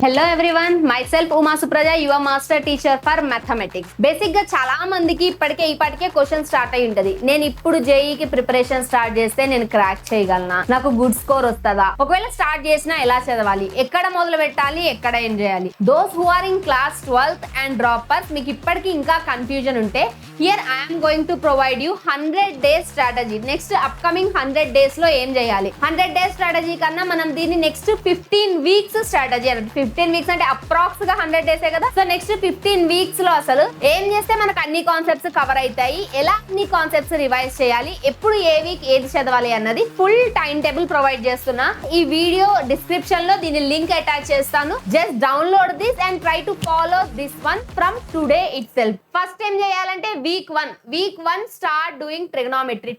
Hello everyone, my self Uma Supraja, your master teacher for mathematics. Basic గా చాలా మందికి ఇప్పటికే క్వశ్చన్ స్టార్ట్ అయి ఉంటది. నేను ఇప్పుడు జేఈకి ప్రిపరేషన్ స్టార్ట్ చేస్తే నేను క్రాక్ చేయగలనా, నాకు గుడ్ స్కోర్ వస్తుందా, ఒకవేళ స్టార్ట్ చేసినా ఎలా చదవాలి, ఎక్కడ మొదలు పెట్టాలి, ఎక్కడ ఏం చేయాలి. Those who are in class 12th and droppers, మీకు ఇప్పటికీ ఇంకా కన్ఫ్యూజన్ ఉంటే here I'm going to provide you 100 days strategy. Next upcoming 100 days లో ఏం చేయాలి, 100 days స్ట్రాటజీ కన్నా మనం దీన్ని నెక్స్ట్ 15 weeks స్ట్రాటజీ అంటే 15 weeks అంటే అప్రాక్స్ గా 100 days కదా. సో నెక్స్ట్ 15 weeks లో అసలు ఏం చేస్తే మనకు అన్ని కాన్సెప్ట్స్ కవర్ అవుతాయి, ఎలా అన్ని కాన్సెప్ట్స్ రివైజ్ చేయాలి, ఎప్పుడు ఏ వీక్ ఏది చదవాలి అన్నది ఫుల్ టైం టేబుల్ ప్రొవైడ్ చేస్తున్నా. ఈ వీడియో డిస్క్రిప్షన్ లో దీని లింక్ అటాచ్ చేస్తాను. Just download this and try to follow this one from today it self. First ఏం చేయాలంటే week one start doing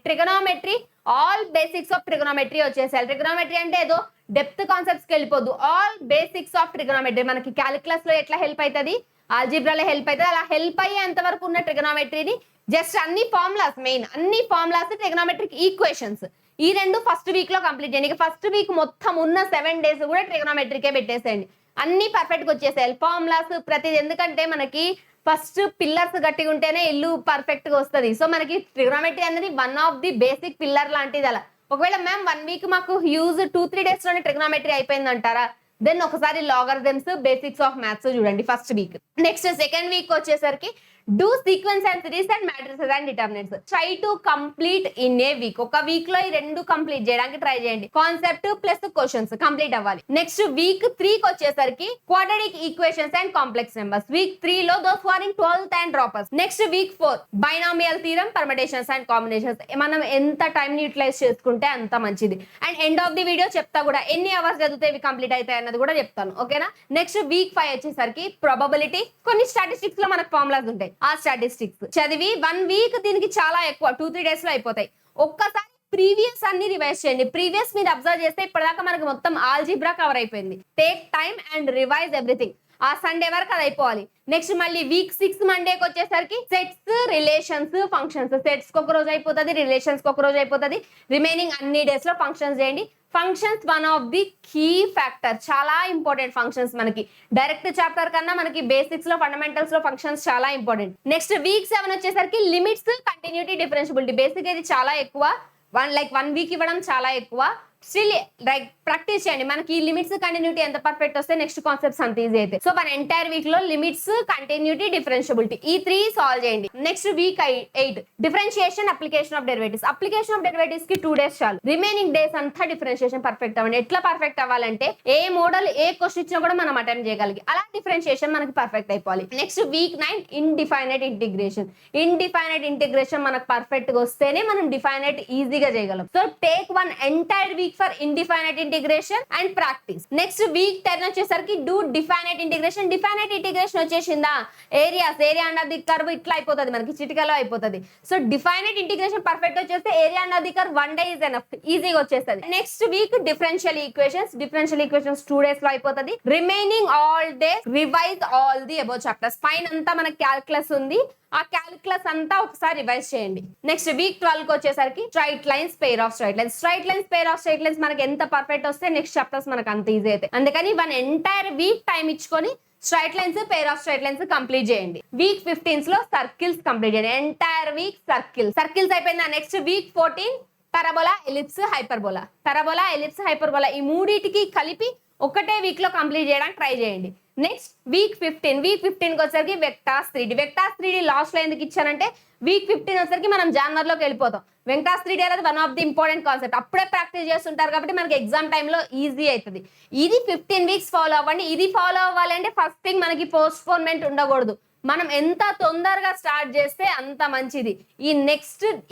trigonometry all basics of trigonometry వచ్చేసాయి. Trigonometry అంటే ఏదో డెప్త్ కాన్సెప్ట్స్ కి వెళ్ళిపోద్దు, ఆల్ బేసిక్స్ ఆఫ్ ట్రిగనోమెట్రీ. మనకి calculus లో ఎట్లా help అవుతుంది, ఆల్జీబ్రాలో హెల్ప్ అవుతుంది, అలా హెల్ప్ అయ్యేంత వరకు ఉన్న ట్రిగనోమెట్రీని జస్ట్ అన్ని ఫార్ములాస్ ట్రిగనోమెట్రిక్ ఈక్వేషన్స్ ఈ రెండు ఫస్ట్ వీక్ లో కంప్లీట్ చేయండి. ఫస్ట్ వీక్ మొత్తం ఉన్న 7 days కూడా ట్రిగనోమెట్రీకే పెట్టేసేయండి. అన్ని పర్ఫెక్ట్ గా వచ్చేసాయి ఫార్ములాస్ ప్రతిది. ఎందుకంటే మనకి ఫస్ట్ పిల్లర్స్ గట్టిగా ఉంటేనే ఇల్లు పర్ఫెక్ట్ గా వస్తుంది. సో మనకి ట్రిగనోమెట్రీ అనేది one of the basic pillar లాంటిది. అలా ఒకవేళ మ్యామ్ 1 week మాకు యూజ్ 2-3 days లోనే ట్రిగనోమెట్రీ అయిపోయింది అంటారా, దెన్ ఒకసారి లాగరిథమ్స్ బేసిక్స్ ఆఫ్ మ్యాథ్స్ చూడండి first week. Next second week వచ్చేసరికి do sequence and series and matrices and determinants. Try to complete in a week. ఒక వీక్ లో ఈ రెండు కంప్లీట్ చేయడానికి ట్రై చేయండి. కాన్సెప్ట్ ప్లస్ క్వశ్చన్స్ కంప్లీట్ అవ్వాలి. నెక్స్ట్ వీక్ 3 వచ్చేసరికి quadratic equations and complex numbers. Week 3 లో those who are in 12th and droppers. Next week 4 binomial theorem, permutations and combinations. మనం ఎంత టైం ని యూటిలైజ్ చేసుకుంటే అంత మంచిది. And end of the video చెప్తా కూడా ఎన్ని అవర్స్ చదివితే ఇవి కంప్లీట్ అవుతాయి అన్నది కూడా చెప్తాను, ఓకేనా. నెక్స్ట్ వీక్ 5 వచ్చేసరికి ప్రాబబిలిటీ, కొన్ని స్టాటిస్టిక్స్ లో మనకు ఫార్ములాస్ ఉంటాయి, ఆ స్టాటిస్టిక్స్ చదివి 1 week దీనికి చాలా ఎక్కువ 2-3 days లో అయిపోతాయి. ఒక్కసారి ప్రీవియస్ అన్ని రివైజ్ చేయండి. ప్రీవియస్ మీరు అబ్జర్వ్ చేస్తే ఇప్పటిదాకా మనకు మొత్తం ఆల్జీబ్రా కవర్ అయిపోయింది. Take time and revise everything. ఆ సండే వరకు అది అయిపోవాలి. నెక్స్ట్ మళ్ళీ వీక్ 6 మండేకి వచ్చేసరికి సెట్స్, రిలేషన్స్, ఫంక్షన్స్. సెట్స్ కి ఒక రోజు అయిపోతుంది, రిలేషన్స్ కి ఒక రోజు అయిపోతుంది. రిమైనింగ్ అన్ని డేస్ లో ఫంక్షన్స్ చేయండి. Functions one of the key factor, చాలా ఇంపార్టెంట్ ఫంక్షన్స్. మనకి డైరెక్ట్ చాప్టర్ కన్నా మనకి బేసిక్స్ లో ఫండమెంటల్స్ లో ఫంక్షన్స్ చాలా ఇంపార్టెంట్. నెక్స్ట్ వీక్ 7 వచ్చేసరికి లిమిట్స్, కంటిన్యూటీ, డిఫరెన్షియబిలిటీ. బేసిక్ ఇది చాలా ఎక్కువ, 1 week ఇవ్వడం చాలా ఎక్కువ. స్టిల్ లైక్ ప్రాక్టీస్ చేయండి. మనకి ఈ లిమిట్స్, కంటిన్యూటీ ఎంత పర్ఫెక్ట్ వస్తే నెక్స్ట్ కాన్సెప్ట్స్ అంత ఈజీ అయితే. సో 1 entire వీక్ లో లిమిట్స్, కంటిన్యూటీ, డిఫరెన్షియబిలిటీ ఈ 3 సాల్వ్ చేయండి. Next week 8 differentiation, application of derivatives. Application of derivatives కి 2 days చాలు. రిమైనింగ్ డేస్ అంతా డిఫరెన్షియేషన్ పర్ఫెక్ట్ అవ్వండి. ఎట్లా పర్ఫెక్ట్ అవ్వాలంటే ఏ మోడల్ ఏ క్వశ్చన్ ఇచ్చినా కూడా మనం అటెంప్ట్ చేయగలిగి అలా డిఫరెన్షియేషన్ మనకి పర్ఫెక్ట్ అయిపోవాలి. నెక్స్ట్ వీక్ 9 ఇండిఫైనైట్ ఇంటిగ్రేషన్ మనకు పర్ఫెక్ట్ గా వస్తేనే మనం డిఫైనైట్ ఈజీగా చేయగలం. So take 1 entire week for indefinite integration and practice. Next week 10 వచ్చేసరికి do definite integration. Definite integration వచ్చేసిందా, ఏరియా అండర్ ది కర్వ్ ఇట్లా అయిపోతుంది, మనకి చిటికలో అయిపోతుంది. సో డిఫైనైట్ ఇంటిగ్రేషన్ పర్ఫెక్ట్ వచ్చేస్తే area under the curve 1 day is enough, ఈజీగా వచ్చేస్తుంది. Next week differential equations 2 days లో అయిపోతుంది. Remaining all days revise all the above chapters. పైన అంతా మనకి క్యాల్కులస్ ఉంది, ఆ క్యాల్కులస్ అంతా ఒకసారి రివైజ్ చేయండి. నెక్స్ట్ వీక్ 12 కి వచ్చేసరికి straight lines, pair of straight lines మనకి ఎంత పర్ఫెక్ట్ వస్తే నెక్స్ట్ చాప్టర్స్ మనకు అంత ఈజీ అయితే. అందుకని 1 entire వీక్ టైం ఇచ్చుకొని straight lines, pair of straight lines complete చేయండి. వీక్ 15 లో సర్కిల్స్ కంప్లీట్ చేయండి. ఎంటైర్ వీక్ సర్కిల్స్ అయిపోయిందా. Next week 14 parabola, ellipse, hyperbola ఈ మూడింటికి కలిపి ఒకటే వీక్ లో కంప్లీట్ చేయడానికి ట్రై చేయండి. నెక్స్ట్ వీక్ 15 కి వచ్చరికి వెక్టార్స్ 3D లాస్ట్ లో ఎందుకు ఇచ్చానంటే వీక్ 15 వచ్చరికి మనం జానర్లోకి వెళ్ళిపోతాం. వెక్టార్స్ 3D అనేది one of the important concept. అప్పుడే ప్రాక్టీస్ చేస్తుంటారు కాబట్టి మనకి ఎగ్జామ్ టైంలో ఈజీ అవుతుంది. ఇది 15 weeks ఫాలో అవ్వండి. ఇది ఫాలో అవ్వాలంటే ఫస్ట్ థింగ్ మనకి పోస్ట్పోన్మెంట్ ఉండకూడదు. మనం ఎంత తొందరగా స్టార్ట్ చేస్తే అంత మంచిది.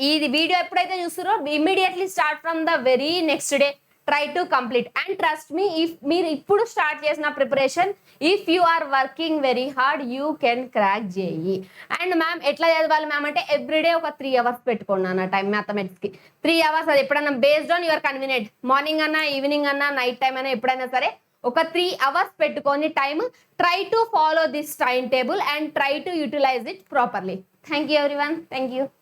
ఈ వీడియో ఎప్పుడైతే చూస్తారో immediately start from the very next day. Try to complete and trust me, if మీరు ఇప్పుడు స్టార్ట్ చేసిన preparation, if you are working very hard you can crack JEE. And ma'am ఎట్లా చదవాలి మ్యామ్ అంటే ఎవ్రీడే ఒక 3 hours పెట్టుకోండి అన్న time mathematics కి. 3 hours అది ఎప్పుడైనా based on your convenient, morning అన్నా, ఈవినింగ్ అన్నా, నైట్ టైం అయినా, ఎప్పుడైనా సరే ఒక 3 hours పెట్టుకొని time. Try to follow this time table and try to utilise it properly. Thank you everyone, thank you.